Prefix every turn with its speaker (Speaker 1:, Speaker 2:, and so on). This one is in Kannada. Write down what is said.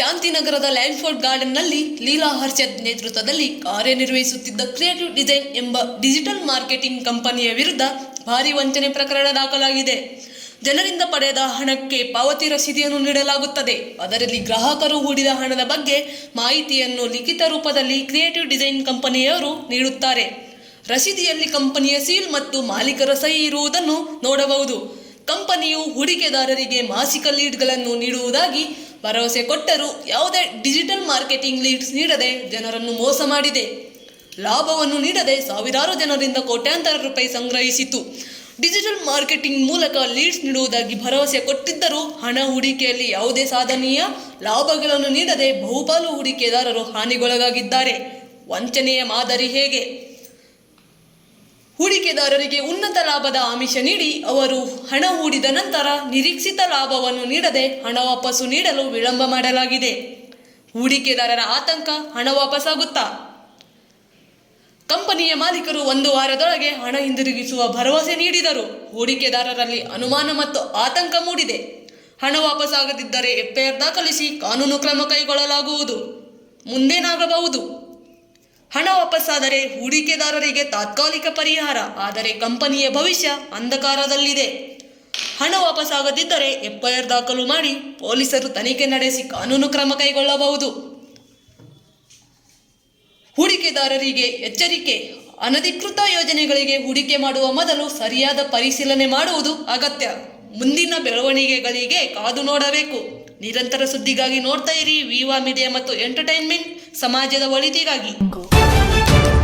Speaker 1: ಶಾಂತಿನಗರದ ಲ್ಯಾಂಡ್ಫೋರ್ಡ್ ಗಾರ್ಡನ್ನಲ್ಲಿ ಲೀಲಾ ಹರ್ಷದ್ ನೇತೃತ್ವದಲ್ಲಿ ಕಾರ್ಯನಿರ್ವಹಿಸುತ್ತಿದ್ದ ಕ್ರಿಯೇಟಿವ್ ಡಿಸೈನ್ ಎಂಬ ಡಿಜಿಟಲ್ ಮಾರ್ಕೆಟಿಂಗ್ ಕಂಪನಿಯ ವಿರುದ್ಧ ಭಾರೀ ವಂಚನೆ ಪ್ರಕರಣ ದಾಖಲಾಗಿದೆ. ಜನರಿಂದ ಪಡೆದ ಹಣಕ್ಕೆ ಪಾವತಿ ರಸೀದಿಯನ್ನು ನೀಡಲಾಗುತ್ತದೆ. ಅದರಲ್ಲಿ ಗ್ರಾಹಕರು ಹೂಡಿದ ಹಣದ ಬಗ್ಗೆ ಮಾಹಿತಿಯನ್ನು ಲಿಖಿತ ರೂಪದಲ್ಲಿ ಕ್ರಿಯೇಟಿವ್ ಡಿಸೈನ್ ಕಂಪನಿಯವರು ನೀಡುತ್ತಾರೆ. ರಸೀದಿಯಲ್ಲಿ ಕಂಪನಿಯ ಸೀಲ್ ಮತ್ತು ಮಾಲೀಕರ ಸಹಿ ಇರುವುದನ್ನು ನೋಡಬಹುದು. ಕಂಪನಿಯು ಹೂಡಿಕೆದಾರರಿಗೆ ಮಾಸಿಕ ಲೀಡ್ಗಳನ್ನು ನೀಡುವುದಾಗಿ ಭರವಸೆ ಕೊಟ್ಟರೂ ಯಾವುದೇ ಡಿಜಿಟಲ್ ಮಾರ್ಕೆಟಿಂಗ್ ಲೀಡ್ಸ್ ನೀಡದೆ ಜನರನ್ನು ಮೋಸ ಮಾಡಿದೆ. ಲಾಭವನ್ನು ನೀಡದೆ ಸಾವಿರಾರು ಜನರಿಂದ ಕೋಟ್ಯಾಂತರ ರೂಪಾಯಿ ಸಂಗ್ರಹಿಸಿತು. ಡಿಜಿಟಲ್ ಮಾರ್ಕೆಟಿಂಗ್ ಮೂಲಕ ಲೀಡ್ಸ್ ನೀಡುವುದಾಗಿ ಭರವಸೆ ಕೊಟ್ಟಿದ್ದರೂ ಹಣ ಹೂಡಿಕೆಯಲ್ಲಿ ಯಾವುದೇ ಸಾಧನೀಯ ಲಾಭಗಳನ್ನು ನೀಡದೆ ಬಹುಪಾಲು ಹೂಡಿಕೆದಾರರು ಹಾನಿಗೊಳಗಾಗಿದ್ದಾರೆ. ವಂಚನೆಯ ಮಾದರಿ ಹೇಗೆ? ಹೂಡಿಕೆದಾರರಿಗೆ ಉನ್ನತ ಲಾಭದ ಆಮಿಷ ನೀಡಿ ಅವರು ಹಣ ಹೂಡಿದ ನಂತರ ನಿರೀಕ್ಷಿತ ಲಾಭವನ್ನು ನೀಡದೆ ಹಣ ವಾಪಸ್ಸು ನೀಡಲು ವಿಳಂಬ ಮಾಡಲಾಗಿದೆ. ಹೂಡಿಕೆದಾರರ ಆತಂಕ, ಹಣ ವಾಪಸ್ಸಾಗುತ್ತಾ? ಕಂಪನಿಯ ಮಾಲೀಕರು 1 ವಾರದೊಳಗೆ ಹಣ ಹಿಂದಿರುಗಿಸುವ ಭರವಸೆ ನೀಡಿದರು. ಹೂಡಿಕೆದಾರರಲ್ಲಿ ಅನುಮಾನ ಮತ್ತು ಆತಂಕ ಮೂಡಿದೆ. ಹಣ ವಾಪಸ್ಸಾಗದಿದ್ದರೆ ಎಫ್ಐಆರ್ ದಾಖಲಿಸಿ ಕಾನೂನು ಕ್ರಮ ಕೈಗೊಳ್ಳಲಾಗುವುದು. ಮುಂದೇನಾಗಬಹುದು? ಹಣ ವಾಪಸ್ಸಾದರೆ ಹೂಡಿಕೆದಾರರಿಗೆ ತಾತ್ಕಾಲಿಕ ಪರಿಹಾರ, ಆದರೆ ಕಂಪನಿಯ ಭವಿಷ್ಯ ಅಂಧಕಾರದಲ್ಲಿದೆ. ಹಣ ವಾಪಸ್ಸಾಗದಿದ್ದರೆ ಎಫ್ಐಆರ್ ದಾಖಲು ಮಾಡಿ ಪೊಲೀಸರು ತನಿಖೆ ನಡೆಸಿ ಕಾನೂನು ಕ್ರಮ ಕೈಗೊಳ್ಳಬಹುದು. ಹೂಡಿಕೆದಾರರಿಗೆ ಎಚ್ಚರಿಕೆ: ಅನಧಿಕೃತ ಯೋಜನೆಗಳಿಗೆ ಹೂಡಿಕೆ ಮಾಡುವ ಮೊದಲು ಸರಿಯಾದ ಪರಿಶೀಲನೆ ಮಾಡುವುದು ಅಗತ್ಯ. ಮುಂದಿನ ಬೆಳವಣಿಗೆಗಳಿಗೆ ಕಾದು ನೋಡಬೇಕು. ನಿರಂತರ ಸುದ್ದಿಗಾಗಿ ನೋಡ್ತಾ ಇರಿ ವಿವಾ ಮೀಡಿಯಾ ಮತ್ತು ಎಂಟರ್ಟೈನ್ಮೆಂಟ್, ಸಮಾಜದ ಒಳಿತಿಗಾಗಿ.